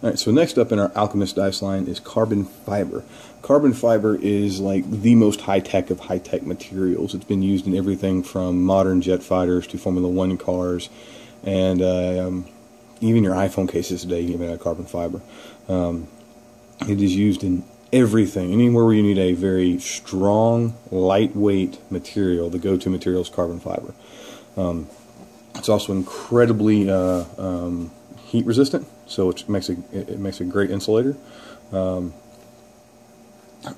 Alright, so next up in our Alchemist dice line is carbon fiber. Carbon fiber is like the most high-tech of high-tech materials. It's been used in everything from modern jet fighters to Formula One cars, and even your iPhone cases today you can have carbon fiber. It is used in everything. Anywhere where you need a very strong, lightweight material, the go-to material is carbon fiber. It's also incredibly heat resistant, so it makes a great insulator,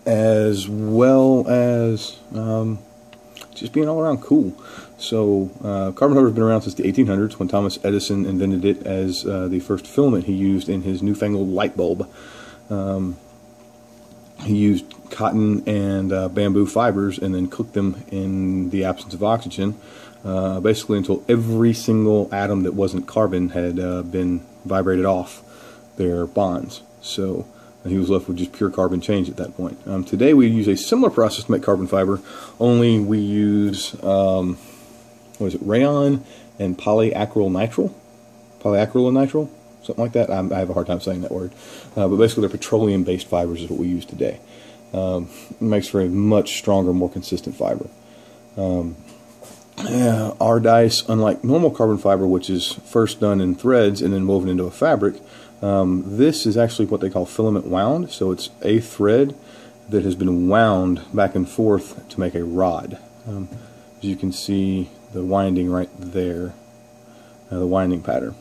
as well as just being all around cool. So carbon fiber has been around since the 1800s, when Thomas Edison invented it as the first filament he used in his newfangled light bulb. He used cotton and bamboo fibers and then cooked them in the absence of oxygen, basically until every single atom that wasn't carbon had been vibrated off their bonds. So he was left with just pure carbon change at that point. Today we use a similar process to make carbon fiber, only we use what is it, rayon and polyacrylonitrile? Polyacrylonitrile? Something like that. I have a hard time saying that word. But basically they're petroleum-based fibers is what we use today. It makes for a much stronger, more consistent fiber. Our dice, unlike normal carbon fiber, which is first done in threads and then woven into a fabric, this is actually what they call filament wound. So it's a thread that has been wound back and forth to make a rod. As you can see, the winding right there, the winding pattern.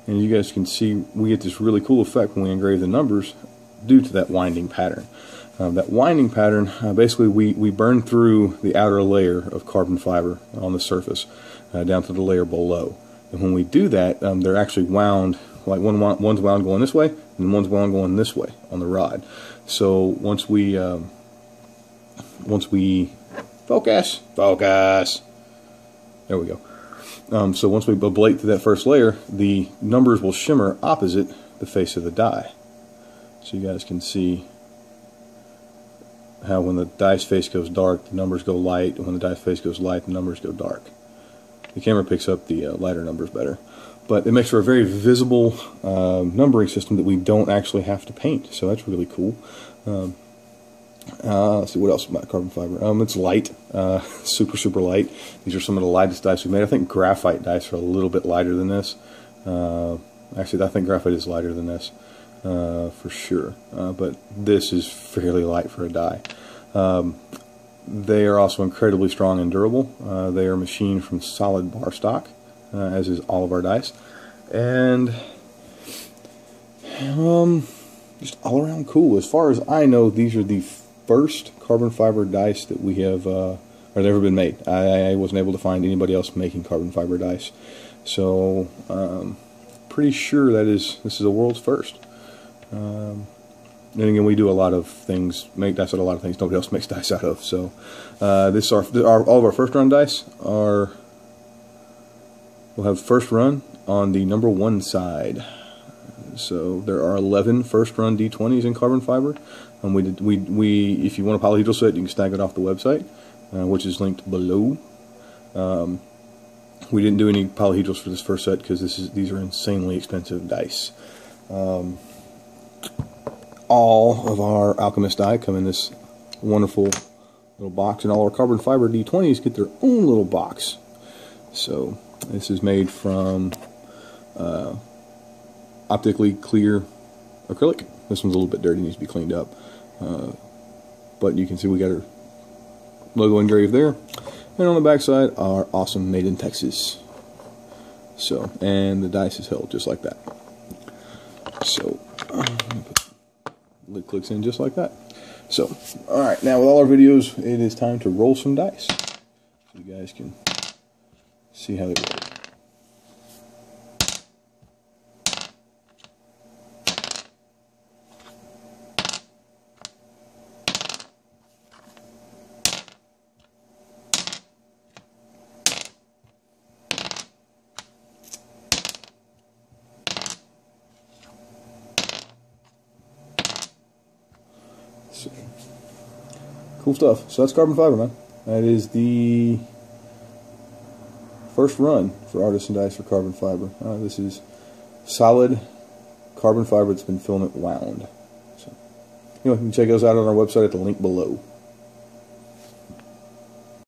And you guys can see we get this really cool effect when we engrave the numbers due to that winding pattern. That winding pattern, basically we burn through the outer layer of carbon fiber on the surface down to the layer below. And when we do that, they're actually wound, like one's wound going this way and one's wound going this way on the rod. So once we focus, there we go. So once we ablate to that first layer, the numbers will shimmer opposite the face of the die. So you guys can see how when the dice face goes dark, the numbers go light, and when the dice face goes light, the numbers go dark. The camera picks up the lighter numbers better. But it makes for a very visible numbering system that we don't actually have to paint, so that's really cool. Let's see what else about carbon fiber. It's light, super light. These are some of the lightest dice we've made. I think graphite dice are a little bit lighter than this. Actually, I think graphite is lighter than this for sure. But this is fairly light for a die. They are also incredibly strong and durable. They are machined from solid bar stock, as is all of our dice, and just all around cool. As far as I know, these are the first carbon fiber dice that we have or that ever been made. I wasn't able to find anybody else making carbon fiber dice, so pretty sure this is the world's first. And again, we do a lot of things, make dice out of a lot of things nobody else makes dice out of. So all of our first run dice we'll have first run on the number 1 side. So there are 11 first run D20s in carbon fiber. If you want a polyhedral set, you can snag it off the website, which is linked below. We didn't do any polyhedrals for this first set because these are insanely expensive dice. All of our Alchemist die come in this wonderful little box, and all our carbon fiber D20s get their own little box. So this is made from optically clear acrylic. This one's a little bit dirty, needs to be cleaned up. But you can see we got our logo engraved there. And on the back side, our awesome Made in Texas. So, and the dice is held just like that. So, lid clicks in just like that. So, alright, now with all our videos, it is time to roll some dice. So you guys can see how they roll. So, cool stuff. So that's carbon fiber, man. That is the first run for Artisan Dice for carbon fiber. This is solid carbon fiber that's been filament wound. So, anyway, you can check those out on our website at the link below.